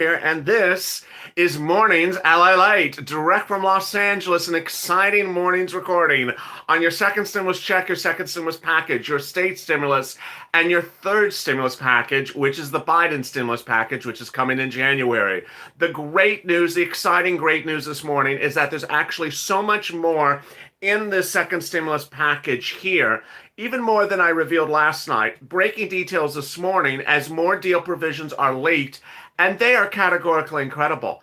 Here, and this is Mornings LALATE, direct from Los Angeles, an exciting morning's recording on your second stimulus check, your second stimulus package, your state stimulus, and your third stimulus package, which is the Biden stimulus package, which is coming in January. The great news, the exciting great news this morning is that there's actually so much more in this second stimulus package here, even more than I revealed last night. Breaking details this morning as more deal provisions are leaked, and they are categorically incredible.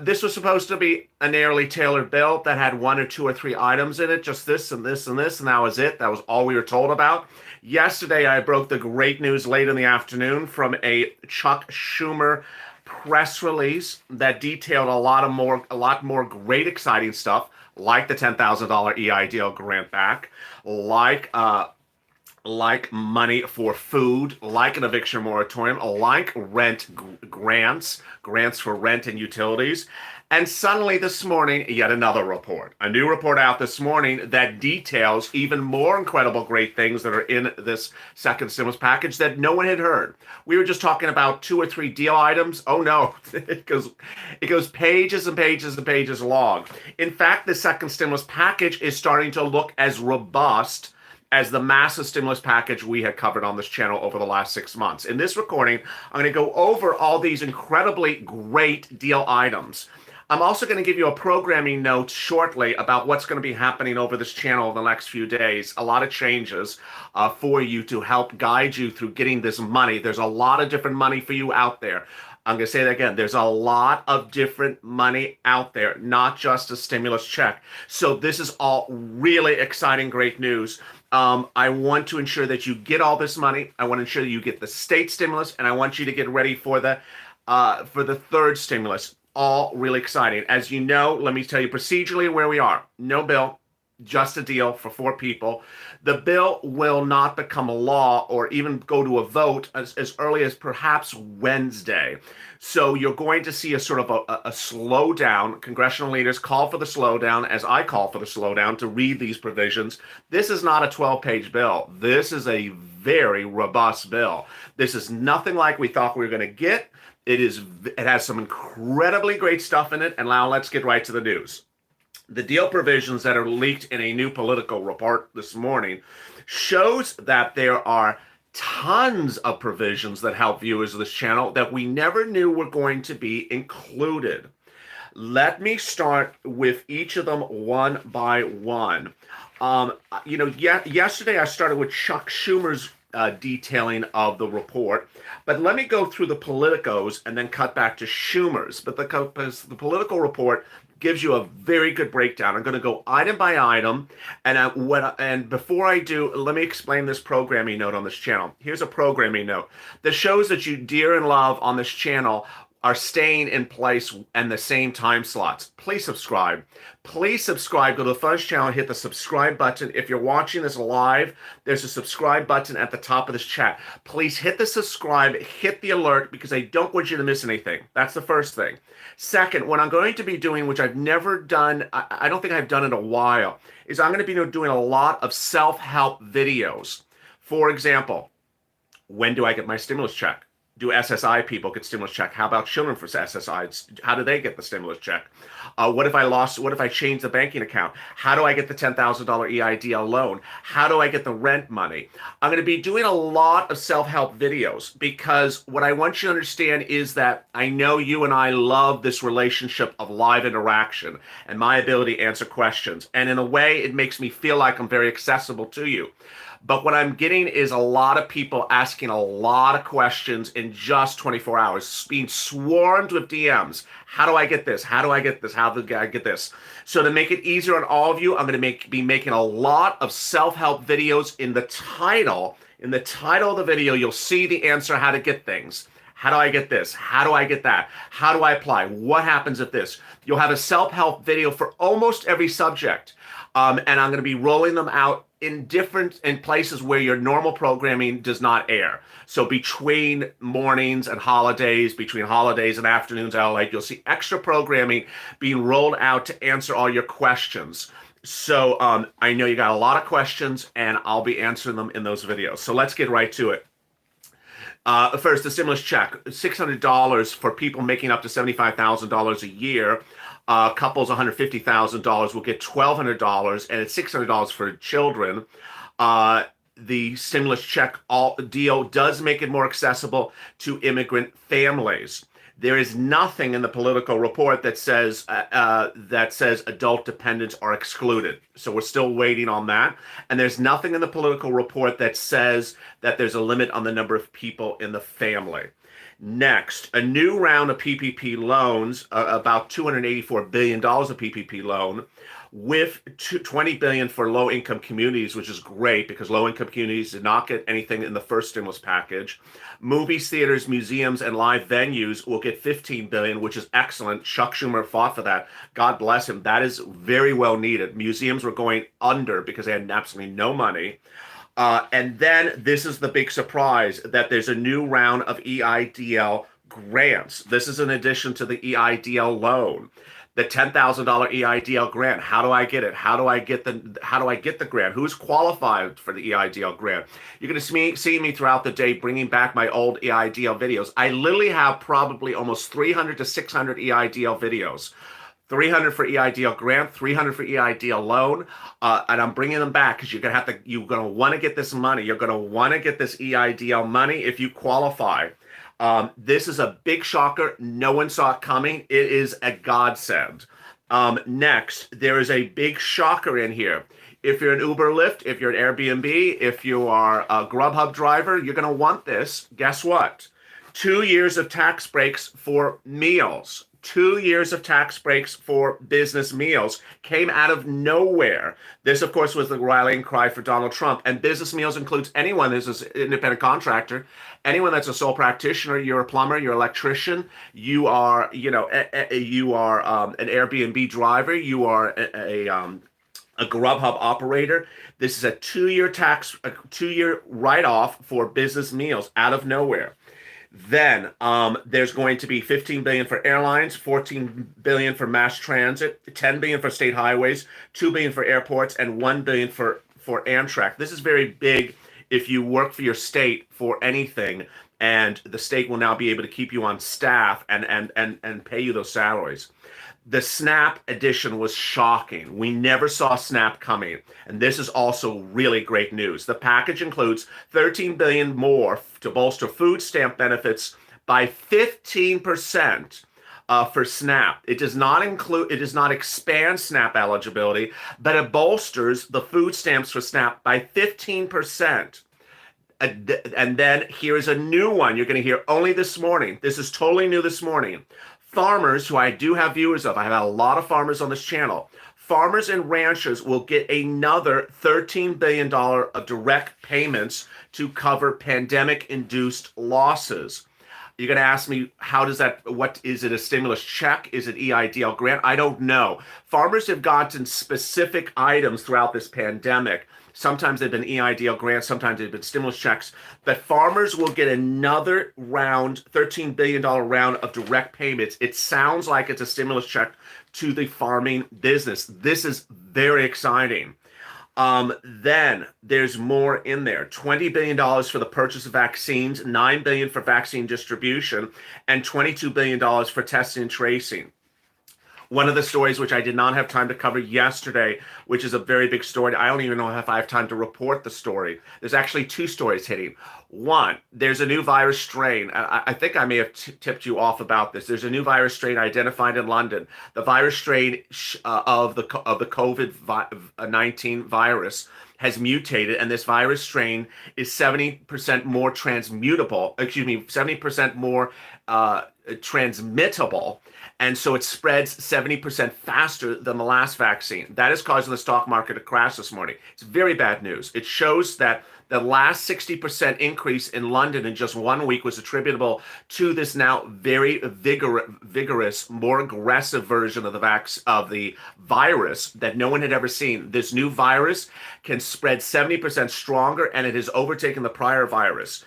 This was supposed to be a narrowly tailored bill that had one or two or three items in it, just this and this and this, and that was it. That was all we were told about. Yesterday, I broke the great news late in the afternoon from a Chuck Schumer press release that detailed a lot more great, exciting stuff, like the $10,000 EIDL grant back, like money for food, like an eviction moratorium, like rent grants for rent and utilities. And suddenly this morning, yet another report. A new report out this morning that details even more incredible great things that are in this second stimulus package that no one had heard. We were just talking about two or three deal items. Oh no, it goes pages and pages and pages long. In fact, the second stimulus package is starting to look as robust as the massive stimulus package we had covered on this channel over the last 6 months. In this recording, I'm going to go over all these incredibly great deal items. I'm also going to give you a programming note shortly about what's going to be happening over this channel in the next few days. A lot of changes for you to help guide you through getting this money. There's a lot of different money for you out there. I'm going to say that again. There's a lot of different money out there, not just a stimulus check. So this is all really exciting, great news. I want to ensure that you get all this money. I want to ensure that you get the state stimulus, and I want you to get ready for the third stimulus. All really exciting. As you know, let me tell you procedurally where we are. No bill, just a deal for 4 people. The bill will not become a law or even go to a vote as early as perhaps Wednesday. So you're going to see a sort of a slowdown. Congressional leaders call for the slowdown, as I call for the slowdown, to read these provisions. This is not a 12-page bill. This is a very robust bill. This is nothing like we thought we were going to get. It has some incredibly great stuff in it. And now let's get right to the news. The deal provisions that are leaked in a new Politico report this morning shows that there are tons of provisions that help viewers of this channel that we never knew were going to be included. Let me start with each of them one by one. Yesterday I started with Chuck Schumer's detailing of the report, but let me go through the Politicos and then cut back to Schumer's. But the Politico report gives you a very good breakdown. I'm going to go item by item, and before I do, let me explain this programming note on this channel. Here's a programming note that shows that you dear and love on this channel are staying in place and the same time slots. Please subscribe. Please subscribe. Go to the Fuzz channel, hit the subscribe button. If you're watching this live, there's a subscribe button at the top of this chat. Please hit the subscribe, hit the alert, because I don't want you to miss anything. That's the first thing. Second, what I'm going to be doing, which I've never done, I don't think I've done in a while, is I'm going to be doing a lot of self-help videos. For example, when do I get my stimulus check? Do SSI people get stimulus check? How about children for SSI? How do they get the stimulus check? What if I change the banking account? How do I get the $10,000 EIDL loan? How do I get the rent money? I'm going to be doing a lot of self-help videos because what I want you to understand is that I know you and I love this relationship of live interaction and my ability to answer questions. And in a way, it makes me feel like I'm very accessible to you. But what I'm getting is a lot of people asking a lot of questions in just 24 hours, being swarmed with DMs. How do I get this? How do I get this? How do I get this? So to make it easier on all of you, I'm going to be making a lot of self-help videos in the title. In the title of the video, you'll see the answer how to get things. How do I get this? How do I get that? How do I apply? What happens if this? You'll have a self-help video for almost every subject. And I'm going to be rolling them out in places where your normal programming does not air. So between mornings and holidays, between holidays and afternoons, you'll see extra programming being rolled out to answer all your questions. So I know you got a lot of questions, and I'll be answering them in those videos. So let's get right to it. First, the stimulus check, $600 for people making up to $75,000 a year. Couples, $150,000 will get $1,200, and it's $600 for children. Uh, the stimulus check deal does make it more accessible to immigrant families. There is nothing in the political report that says adult dependents are excluded. So we're still waiting on that. And there's nothing in the political report that says that there's a limit on the number of people in the family. Next, a new round of PPP loans, about $284 billion of PPP loan, with $20 billion for low-income communities, which is great because low-income communities did not get anything in the first stimulus package. Movies, theaters, museums, and live venues will get $15 billion, which is excellent. Chuck Schumer fought for that. God bless him. That is very well needed. Museums were going under because they had absolutely no money. And then this is the big surprise that there's a new round of EIDL grants. This is in addition to the EIDL loan, the $10,000 EIDL grant. How do I get it? How do I get the grant? Who's qualified for the EIDL grant? You're going to see me throughout the day bringing back my old EIDL videos. I literally have probably almost 300 to 600 EIDL videos. 300 for EIDL grant, 300 for EIDL loan, and I'm bringing them back because you're gonna want to get this money. You're gonna want to get this EIDL money if you qualify. This is a big shocker. No one saw it coming. It is a godsend. Next, there is a big shocker in here. If you're an Uber Lyft, if you're an Airbnb, if you are a Grubhub driver, you're gonna want this. Guess what? 2 years of tax breaks for meals. 2 years of tax breaks for business meals came out of nowhere. This, of course, was the rallying cry for Donald Trump. And business meals includes anyone who's an independent contractor, anyone that's a sole practitioner. You're a plumber, you're an electrician, you are, an Airbnb driver, you are a Grubhub operator. This is a 2-year write-off for business meals out of nowhere. Then there's going to be $15 billion for airlines, $14 billion for mass transit, $10 billion for state highways, $2 billion for airports, and $1 billion for Amtrak. This is very big if you work for your state for anything, and the state will now be able to keep you on staff and pay you those salaries. The SNAP edition was shocking. We never saw SNAP coming. And this is also really great news. The package includes $13 billion more to bolster food stamp benefits by 15% for SNAP. It does not expand SNAP eligibility, but it bolsters the food stamps for SNAP by 15%. And then here's a new one you're going to hear only this morning. This is totally new this morning. Farmers, who I do have viewers of, I have a lot of farmers on this channel. Farmers and ranchers will get another $13 billion of direct payments to cover pandemic-induced losses. You're going to ask me, what is it, a stimulus check? Is it EIDL grant? I don't know. Farmers have gotten specific items throughout this pandemic. Sometimes they've been EIDL grants, sometimes they've been stimulus checks. But farmers will get another round, $13 billion round of direct payments. It sounds like it's a stimulus check to the farming business. This is very exciting. Then there's more in there. $20 billion for the purchase of vaccines, $9 billion for vaccine distribution, and $22 billion for testing and tracing. One of the stories which I did not have time to cover yesterday, which is a very big story. I don't even know if I have time to report the story. There's actually 2 stories hitting. One, there's a new virus strain. I think I may have tipped you off about this. There's a new virus strain identified in London. The virus strain of the COVID-19 virus has mutated, and this virus strain is 70% more 70% more transmittable. And so it spreads 70% faster than the last vaccine. That is causing the stock market to crash this morning. It's very bad news. It shows that the last 60% increase in London in just 1 week was attributable to this now very vigorous, more aggressive version of the virus that no one had ever seen. This new virus can spread 70% stronger, and it has overtaken the prior virus.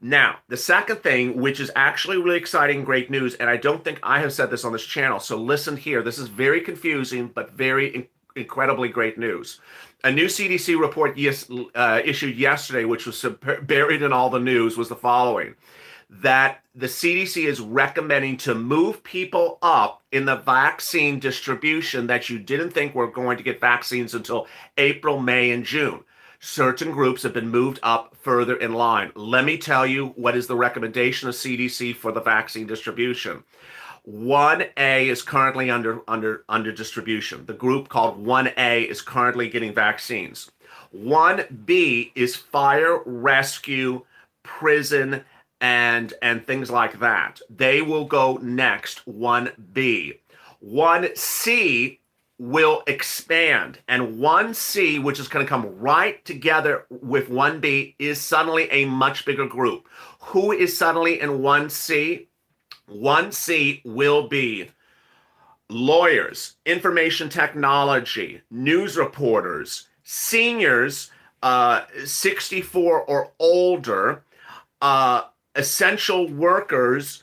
Now, the second thing, which is actually really exciting, great news, and I don't think I have said this on this channel, so listen here. This is very confusing, but very incredibly great news. A new CDC report issued yesterday, which was buried in all the news, was the following. that the CDC is recommending to move people up in the vaccine distribution that you didn't think were going to get vaccines until April, May, and June. Certain groups have been moved up further in line. Let me tell you what is the recommendation of CDC for the vaccine distribution. 1A is currently under distribution. The group called 1A is currently getting vaccines. 1B is fire, rescue, prison, and things like that. They will go next, 1B. 1C will expand, and 1C, which is going to come right together with 1B, is suddenly a much bigger group. Who is suddenly in 1C? 1C will be lawyers, information technology, news reporters, seniors, 64 or older, essential workers,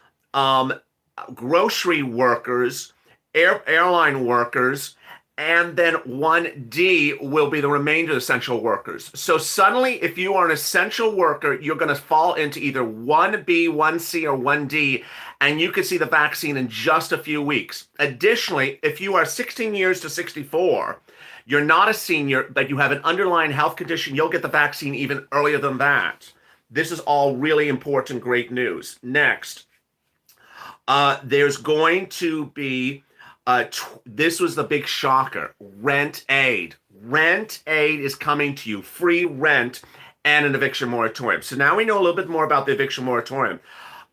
grocery workers, airline workers, and then 1D will be the remainder of essential workers. So suddenly, if you are an essential worker, you're going to fall into either 1B, 1C, or 1D, and you could see the vaccine in just a few weeks. Additionally, if you are 16 years to 64, you're not a senior, but you have an underlying health condition, you'll get the vaccine even earlier than that. This is all really important, great news. Next, there's going to be this was the big shocker. Rent aid. Rent aid is coming to you. Free rent and an eviction moratorium. So now we know a little bit more about the eviction moratorium.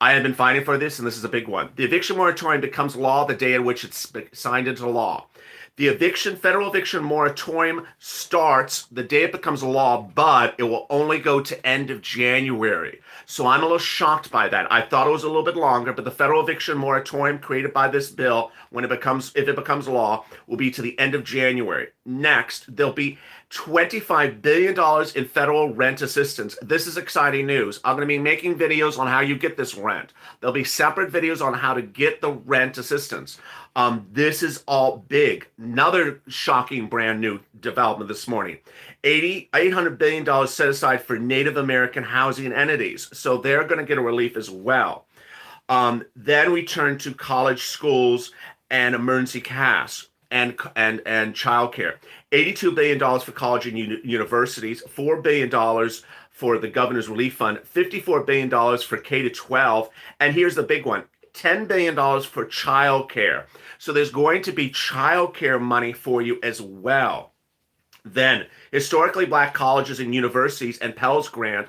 I have been fighting for this, and this is a big one. The eviction moratorium becomes law the day in which it's signed into law. The federal eviction moratorium starts the day it becomes a law, but it will only go to end of January. So I'm a little shocked by that. I thought it was a little bit longer, but the federal eviction moratorium created by this bill, if it becomes law, will be to the end of January. Next, there'll be $25 billion in federal rent assistance. This is exciting news. I'm going to be making videos on how you get this rent. There'll be separate videos on how to get the rent assistance. This is all big. Another shocking brand new development this morning. $800 billion set aside for Native American housing entities. So they're going to get a relief as well. Then we turn to college, schools, and emergency cash and childcare. $82 billion for college and universities, $4 billion for the governor's relief fund, $54 billion for K-12, and here's the big one, $10 billion for childcare. So there's going to be childcare money for you as well. Then, historically black colleges and universities and Pell's Grant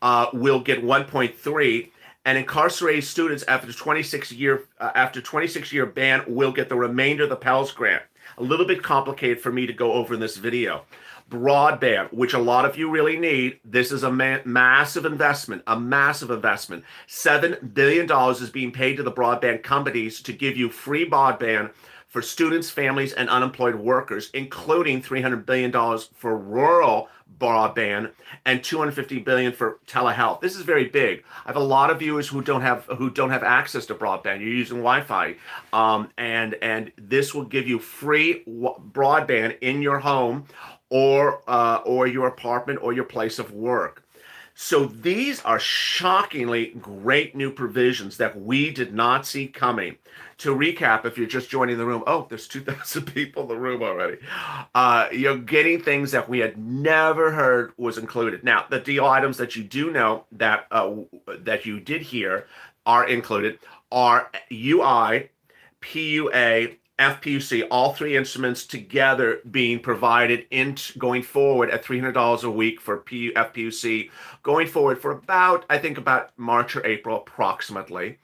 will get 1.3, and incarcerated students after 26-year ban will get the remainder of the Pell's Grant. A little bit complicated for me to go over in this video. Broadband, which a lot of you really need. This is a massive investment, $7 billion is being paid to the broadband companies to give you free broadband for students, families, and unemployed workers, including $300 billion for rural broadband and $250 billion for telehealth. This is very big. I have a lot of viewers who don't have access to broadband. You're using Wi-Fi, and this will give you free broadband in your home or your apartment or your place of work. So these are shockingly great new provisions that we did not see coming. To recap, if you're just joining the room, oh, there's 2,000 people in the room already. You're getting things that we had never heard was included. Now, the deal items that you do know that you did hear are included are UI, PUA, FPUC, all three instruments together being provided going forward at $300 a week for FPUC, going forward for about March or April approximately.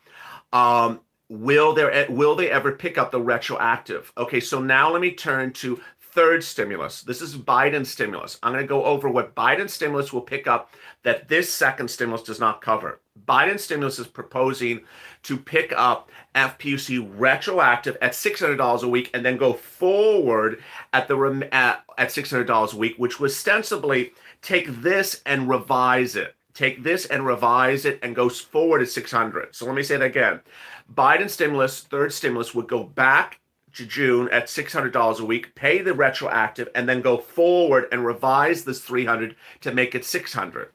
Will they ever pick up the retroactive? Okay, so now let me turn to third stimulus. This is Biden's stimulus. I'm going to go over what Biden's stimulus will pick up that this second stimulus does not cover. Biden's stimulus is proposing to pick up FPUC retroactive at $600 a week and then go forward at $600 a week, which would ostensibly take this and revise it. Take this and revise it and goes forward at $600. So let me say that again. Biden's stimulus, third stimulus, would go back to June at $600 a week, pay the retroactive, and then go forward and revise this $300 to make it $600.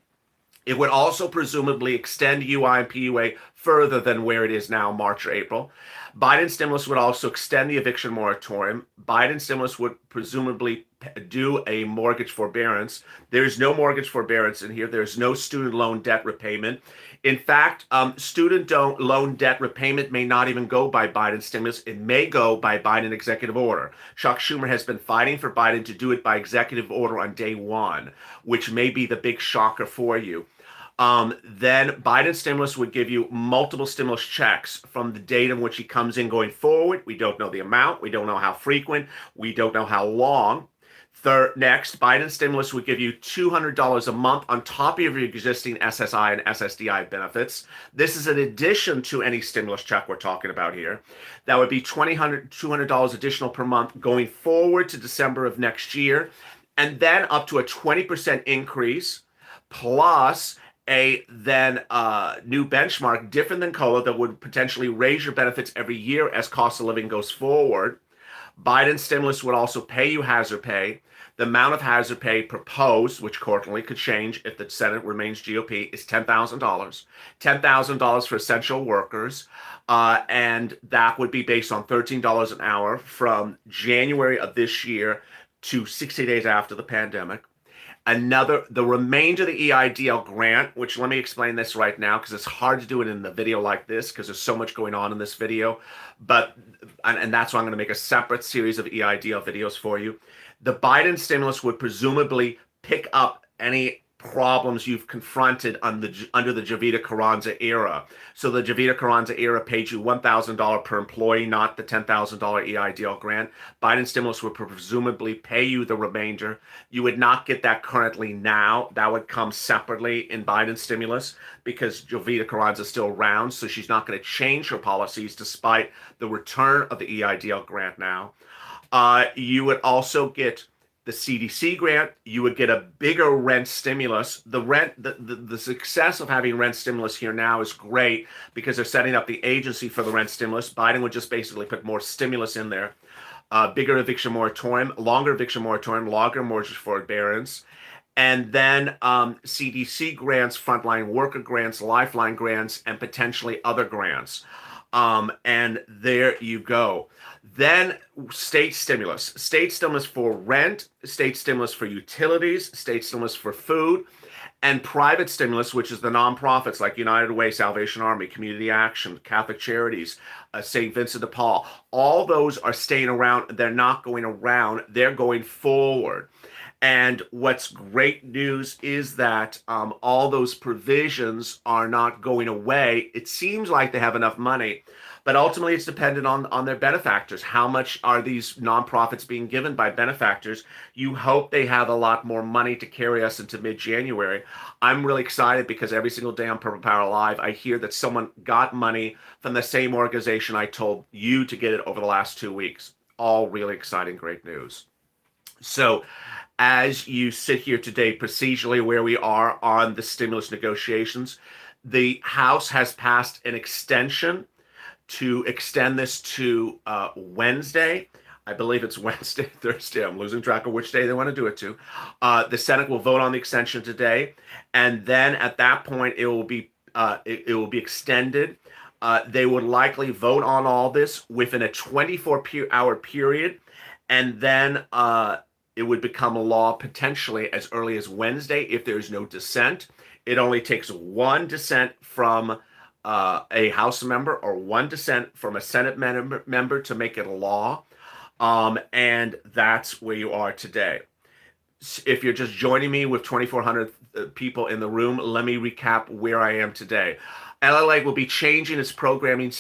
It would also presumably extend UI and PUA further than where it is now, March or April. Biden stimulus would also extend the eviction moratorium. Biden stimulus would presumably do a mortgage forbearance. There's no mortgage forbearance in here. There's no student loan debt repayment. In fact, student loan debt repayment may not even go by Biden stimulus. It may go by Biden executive order. Chuck Schumer has been fighting for Biden to do it by executive order on day one, which may be the big shocker for you. Then Biden stimulus would give you multiple stimulus checks from the date in which he comes in going forward. We don't know the amount. We don't know how frequent. We don't know how long. Next, Biden stimulus would give you $200 a month on top of your existing SSI and SSDI benefits. This is in addition to any stimulus check we're talking about here. That would be $200 additional per month going forward to December of next year, and then up to a 20% increase plus a new benchmark different than COLA that would potentially raise your benefits every year as cost of living goes forward. Biden stimulus would also pay you hazard pay. The amount of hazard pay proposed, which quarterly could change if the Senate remains GOP, is $10,000. $10,000 for essential workers. And that would be based on $13 an hour from January of this year to 60 days after the pandemic. The remainder of the EIDL grant, which let me explain this right now because it's hard to do it in the video like this because there's so much going on in this video, and that's why I'm going to make a separate series of EIDL videos for you. The Biden stimulus would presumably pick up any problems you've confronted under the Jovita Carranza era. So the Jovita Carranza era paid you $1,000 per employee, not the $10,000 EIDL grant. Biden stimulus would presumably pay you the remainder. You would not get that currently now. That would come separately in Biden stimulus because Jovita Carranza is still around, so she's not going to change her policies despite the return of the EIDL grant now. You would also get the CDC grant. You would get a bigger rent stimulus. The success of having rent stimulus here now is great because they're setting up the agency for the rent stimulus. Biden would just basically put more stimulus in there. Bigger eviction moratorium, longer mortgage forbearance, and then CDC grants, frontline worker grants, lifeline grants, and potentially other grants. And there you go. Then state stimulus for rent, state stimulus for utilities, state stimulus for food, and private stimulus, which is the nonprofits like United Way, Salvation Army, Community Action, Catholic Charities, St. Vincent de Paul. All those are staying around. They're not going around. They're going forward. And what's great news is that all those provisions are not going away. It seems like they have enough money, but ultimately it's dependent on their benefactors. How much are these nonprofits being given by benefactors? You hope they have a lot more money to carry us into mid-January. I'm really excited because every single day on Purple Power Live, I hear that someone got money from the same organization I told you to get it over the last 2 weeks. All really exciting, great news. So as you sit here today, procedurally where we are on the stimulus negotiations, the House has passed an extension to extend this to Wednesday. I believe it's Wednesday, Thursday. I'm losing track of which day they want to do it to. The Senate will vote on the extension today, and then at that point it will be extended. They would likely vote on all this within a 24-hour period, and then it would become a law potentially as early as Wednesday if there's no dissent. It only takes one dissent from a House member or one dissent from a Senate member to make it a law. And that's where you are today. If you're just joining me with 2,400 people in the room, let me recap where I am today. LALATE will be changing its programming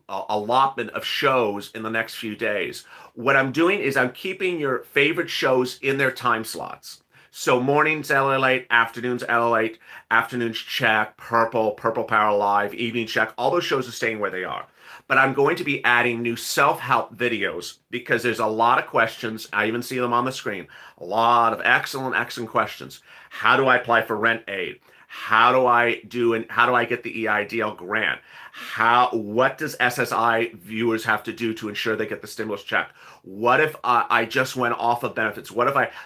allotment of shows in the next few days. What I'm doing is I'm keeping your favorite shows in their time slots. So mornings LALATE, afternoons LALATE, afternoons Check, Purple Power Live, Evening Check. All those shows are staying where they are. But I'm going to be adding new self-help videos because there's a lot of questions. I even see them on the screen. A lot of excellent questions. How do I apply for rent aid? How do I get the EIDL grant? What does SSI viewers have to do to ensure they get the stimulus check? What if I just went off of benefits?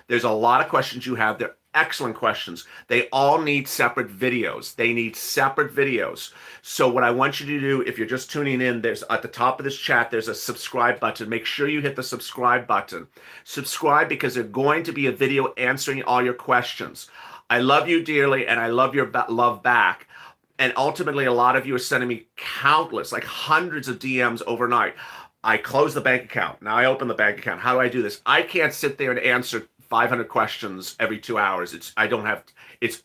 There's a lot of questions you have. They're excellent questions. They all need separate videos. They need separate videos. So what I want you to do, if you're just tuning in, there's at the top of this chat, there's a subscribe button. Make sure you hit the subscribe button. Subscribe because there's going to be a video answering all your questions. I love you dearly, and I love your love back. And ultimately, a lot of you are sending me countless, like hundreds of DMs overnight. I close the bank account. Now I open the bank account. How do I do this? I can't sit there and answer 500 questions every 2 hours. It's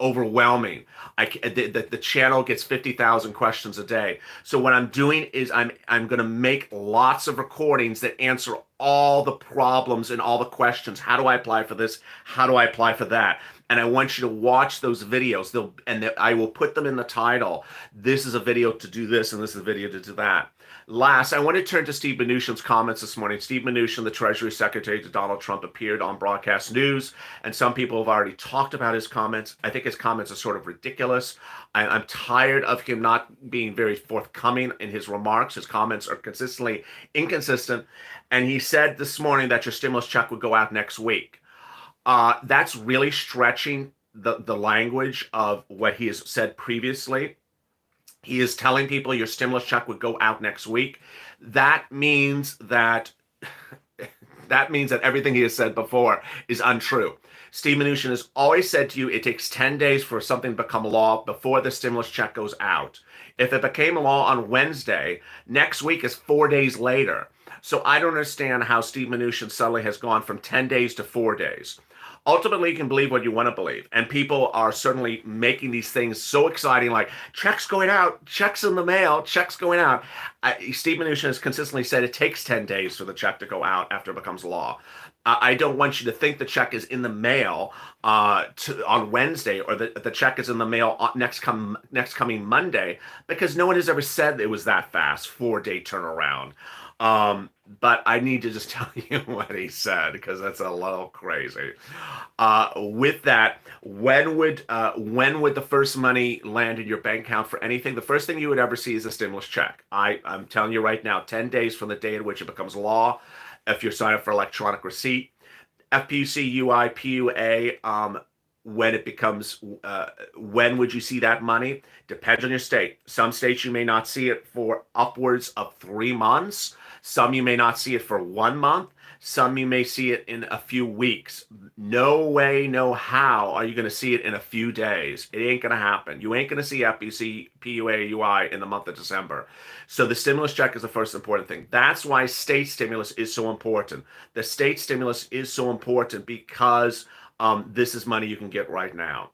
overwhelming. The channel gets 50,000 questions a day. So what I'm doing is I'm going to make lots of recordings that answer all the problems and all the questions. How do I apply for this? How do I apply for that? And I want you to watch those videos. I will put them in the title. This is a video to do this, and this is a video to do that. Last, I want to turn to Steve Mnuchin's comments this morning. Steve Mnuchin, the Treasury Secretary to Donald Trump, appeared on broadcast news, and some people have already talked about his comments. I think his comments are sort of ridiculous. I'm tired of him not being very forthcoming in his remarks. His comments are consistently inconsistent. And he said this morning that your stimulus check would go out next week. That's really stretching the language of what he has said previously. He is telling people your stimulus check would go out next week. That means that everything he has said before is untrue. Steve Mnuchin has always said to you it takes 10 days for something to become law before the stimulus check goes out. If it became a law on Wednesday, next week is 4 days later. So I don't understand how Steve Mnuchin suddenly has gone from 10 days to 4 days. Ultimately, you can believe what you want to believe. And people are certainly making these things so exciting, like checks going out, checks in the mail, checks going out. Steve Mnuchin has consistently said it takes 10 days for the check to go out after it becomes law. I don't want you to think the check is in the mail on Wednesday, or that the check is in the mail next coming Monday, because no one has ever said it was that fast, 4-day turnaround. But I need to just tell you what he said, because that's a little crazy. With that, when would the first money land in your bank account for anything? The first thing you would ever see is a stimulus check. I'm telling you right now, 10 days from the day in which it becomes law, if you're signed up for electronic receipt. FPUC, UI, PUA, when it becomes, when would you see that money? Depends on your state. Some states you may not see it for upwards of 3 months. Some you may not see it for 1 month. Some you may see it in a few weeks. No way, no how are you going to see it in a few days. It ain't going to happen. You ain't going to see FPUC, PUA, UI in the month of December. So the stimulus check is the first important thing. That's why state stimulus is so important. The state stimulus is so important because this is money you can get right now.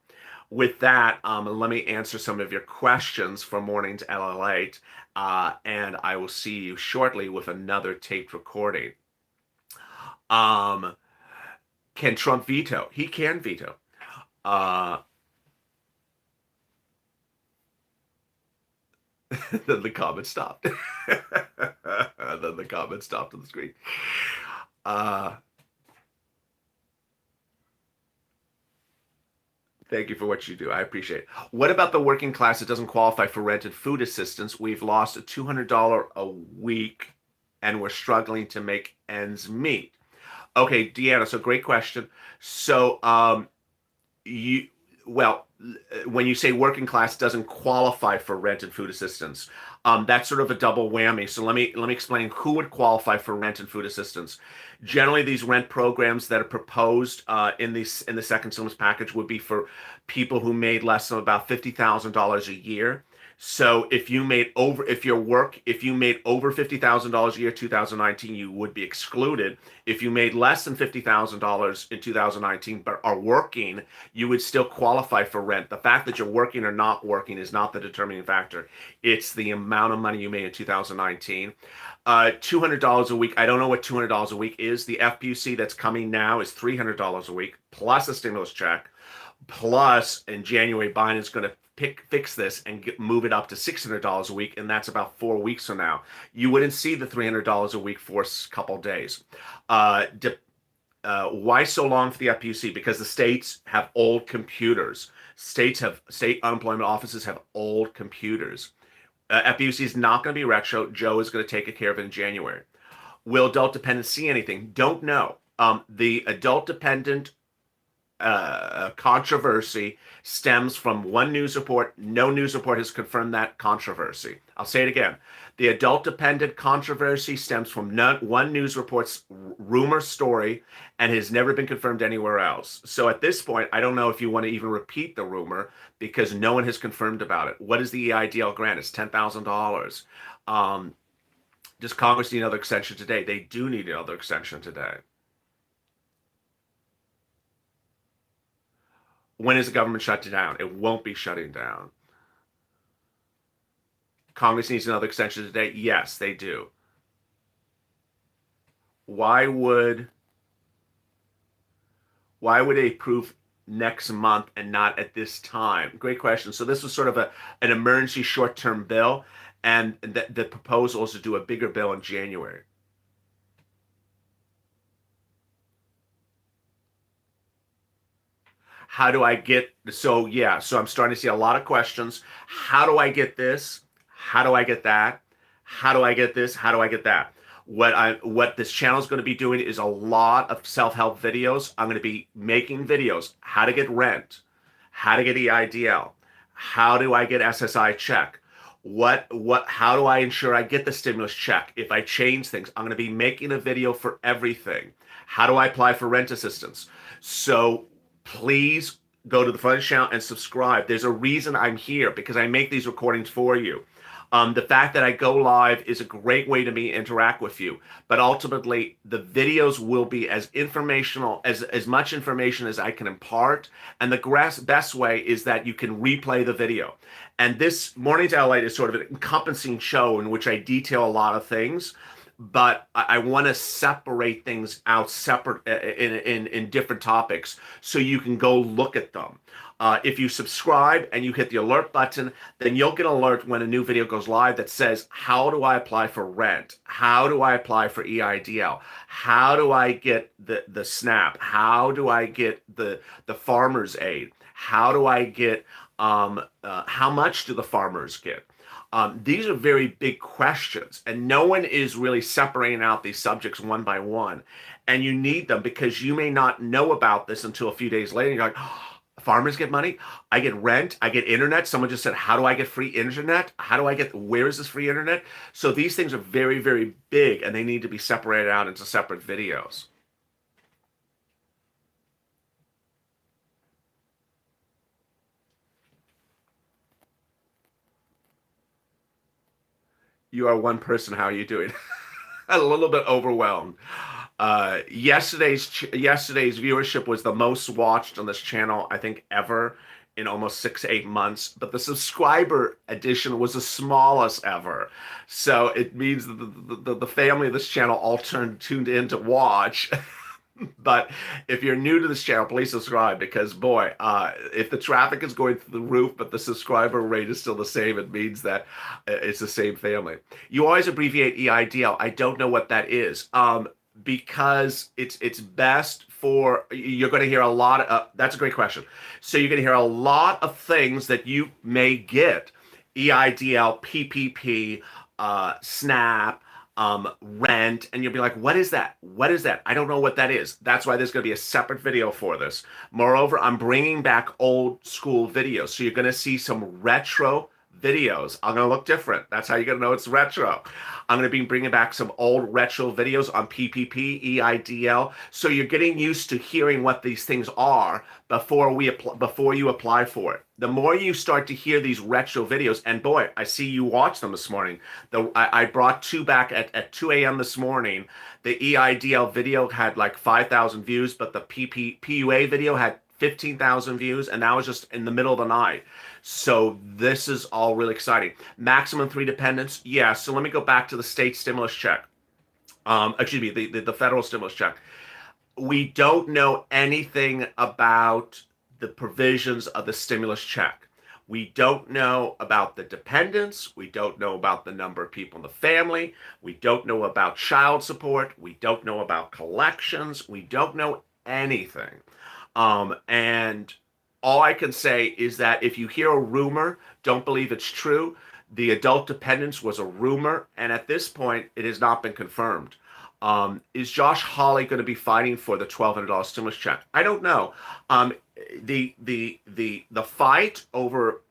With that, let me answer some of your questions for Mornings LALATE, and I will see you shortly with another taped recording. Can Trump veto? He can veto. Then the comment stopped. Then the comment stopped on the screen. Thank you for what you do. I appreciate it. What about the working class that doesn't qualify for rent and food assistance? We've lost $200 a week, and we're struggling to make ends meet. Okay, Deanna, so great question. So, when you say working class doesn't qualify for rent and food assistance, that's sort of a double whammy. So let me explain who would qualify for rent and food assistance. Generally, these rent programs that are proposed in the second stimulus package would be for people who made less than about $50,000 a year. So if you made over $50,000 a year 2019, you would be excluded. If you made less than $50,000 in 2019 but are working, you would still qualify for rent. The fact that you're working or not working is not the determining factor. It's the amount of money you made in 2019. $200 a week. I don't know what $200 a week is. The FPUC that's coming now is $300 a week plus a stimulus check. Plus, in January, Biden is going to fix this and move it up to $600 a week, and that's about 4 weeks from now. You wouldn't see the $300 a week for a couple days. Why so long for the FPUC? Because the states have old computers. State unemployment offices have old computers. FPUC is not going to be retro. Joe is going to take care of it in January. Will adult dependent see anything? Don't know. The adult dependent controversy stems from one news report. No news report has confirmed that controversy. I'll say it again. The adult dependent controversy stems from one news report's rumor story and has never been confirmed anywhere else. So at this point, I don't know if you want to even repeat the rumor because no one has confirmed about it. What is the EIDL grant? It's $10,000. Does Congress need another extension today? They do need another extension today. When is the government shut down? It won't be shutting down. Congress needs another extension today? Yes, they do. Why would they approve next month and not at this time? Great question. So this was sort of an emergency short-term bill, and the proposal is to do a bigger bill in January. How do I get, so yeah, so I'm starting to see a lot of questions. How do I get this? How do I get that? How do I get this? How do I get that? What this channel is going to be doing is a lot of self-help videos. I'm going to be making videos. How to get rent, how to get EIDL, how do I get SSI check? How do I ensure I get the stimulus check? If I change things, I'm going to be making a video for everything. How do I apply for rent assistance? So please go to the front of the channel and subscribe. There's a reason I'm here, because I make these recordings for you. The fact that I go live is a great way to interact with you, but ultimately the videos will be as informational, as much information as I can impart. And the best way is that you can replay the video. And this Mornings LALATE is sort of an encompassing show in which I detail a lot of things, but I want to separate things out in different topics so you can go look at them. If you subscribe and you hit the alert button, then you'll get an alert when a new video goes live that says, how do I apply for rent? How do I apply for EIDL? How do I get the SNAP? How do I get the farmer's aid? How do I get, how much do the farmers get? These are very big questions, and no one is really separating out these subjects one by one. And you need them because you may not know about this until a few days later. You're like, oh, farmers get money, I get rent, I get internet. Someone just said, how do I get free internet? Where is this free internet? So these things are very, very big, and they need to be separated out into separate videos. You are one person. How are you doing? A little bit overwhelmed. Yesterday's viewership was the most watched on this channel, I think, ever in almost 6 to 8 months. But the subscriber addition was the smallest ever. So it means that the family of this channel all tuned in to watch. But if you're new to this channel, please subscribe, because boy, if the traffic is going through the roof, but the subscriber rate is still the same, it means that it's the same family. You always abbreviate EIDL. I don't know what that is, because it's best for, you're going to hear a lot of, that's a great question. So you're going to hear a lot of things that you may get: EIDL, PPP, SNAP, rent, and you'll be like, what is that? What is that? I don't know what that is. That's why there's going to be a separate video for this. Moreover, I'm bringing back old school videos. So you're going to see some retro videos. I'm going to look different. That's how you're going to know it's retro. I'm going to be bringing back some old retro videos on PPP, EIDL. So you're getting used to hearing what these things are before you apply for it. The more you start to hear these retro videos, and boy, I see you watched them this morning. I brought 2 back at 2 a.m. this morning. The EIDL video had like 5,000 views, but the PUA video had 15,000 views, and that was just in the middle of the night. So this is all really exciting. Maximum 3 dependents, yeah. So let me go back to the state stimulus check. Excuse me, the federal stimulus check. We don't know anything about the provisions of the stimulus check. We don't know about the dependents. We don't know about the number of people in the family. We don't know about child support. We don't know about collections. We don't know anything. And all I can say is that if you hear a rumor, don't believe it's true. The adult dependence was a rumor, and at this point, it has not been confirmed. Is Josh Hawley going to be fighting for the $1,200 stimulus check? I don't know. Um, the fight over.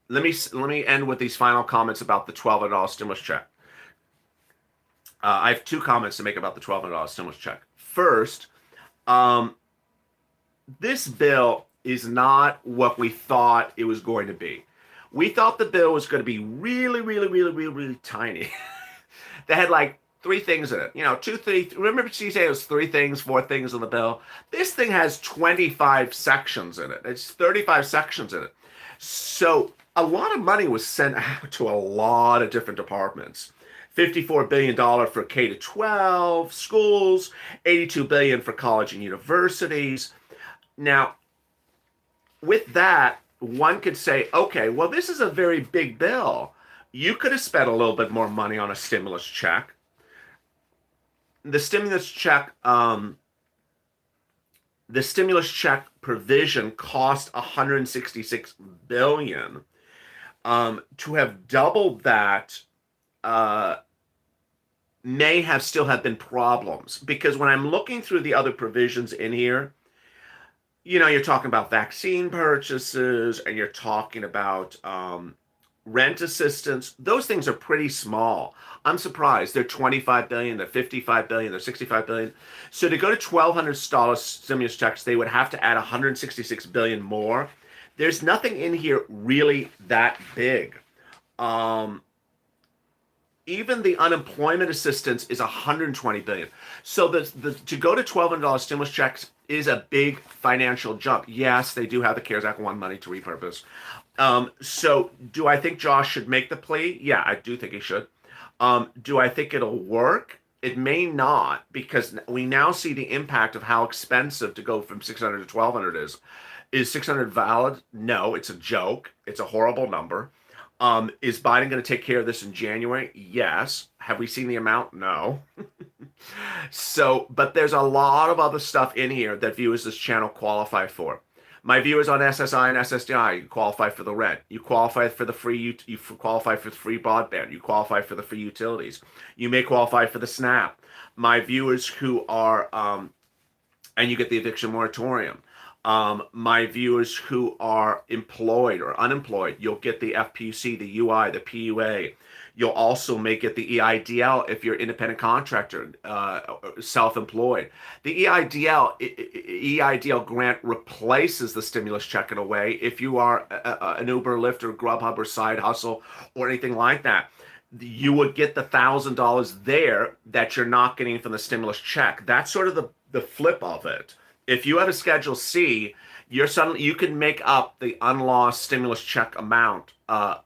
Let me end with these final comments about the $1,200 stimulus check. I have two comments to make about the $1,200 stimulus check. First, um, this bill is not what we thought it was going to be. We thought the bill was going to be really, really, really, really, really tiny. They had like three things in it. You know, two, three. Remember she said it was three things, four things in the bill? This thing has 25 sections in it. It's 35 sections in it. So a lot of money was sent out to a lot of different departments. $54 billion for K to 12 schools, $82 billion for college and universities. Now, with that, one could say, okay, well, this is a very big bill. You could have spent a little bit more money on a stimulus check. The stimulus check, provision cost $166 billion. To have doubled that may have still have been problems, because when I'm looking through the other provisions in here, you know, you're talking about vaccine purchases and you're talking about rent assistance. Those things are pretty small. I'm surprised. They're 25 billion, they're 55 billion, they're 65 billion. So to go to $1,200 stimulus checks, they would have to add 166 billion more. There's nothing in here really that big. Even the unemployment assistance is 120 billion. So the to go to $1,200 stimulus checks is a big financial jump. Yes, they do have the CARES Act 1 money to repurpose. So do I think Josh should make the plea? Yeah, I do think he should. Do I think it'll work? It may not, because we now see the impact of how expensive to go from 600 to 1,200 is. Is 600 valid? No, it's a joke. It's a horrible number. Is Biden going to take care of this in January? Yes. Have we seen the amount? No. So, but there's a lot of other stuff in here that viewers this channel qualify for. My viewers on SSI and SSDI, you qualify for the rent. You qualify for the free. You qualify for the free broadband. You qualify for the free utilities. You may qualify for the SNAP. My viewers who are, and you get the eviction moratorium. My viewers who are employed or unemployed, you'll get the FPUC, the UI, the PUA. You'll also make it the EIDL if you're independent contractor, self-employed. The EIDL grant replaces the stimulus check in a way. If you are an Uber, Lyft, or Grubhub, or side hustle, or anything like that, you would get the $1,000 there that you're not getting from the stimulus check. That's sort of the flip of it. If you have a Schedule C, you can make up the unlost stimulus check amount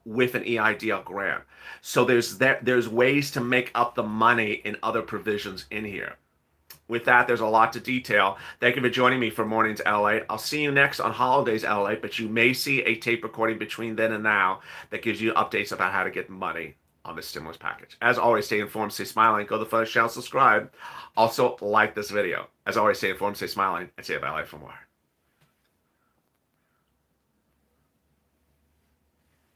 with an EIDL grant. So there's ways to make up the money in other provisions in here. With that, there's a lot to detail. Thank you for joining me for Mornings LA. I'll see you next on Holidays LA, but you may see a tape recording between then and now that gives you updates about how to get money on the stimulus package. As always, stay informed, stay smiling, go to the photo channel, subscribe. Also, like this video. As always, stay informed, stay smiling, and stay at LA for more.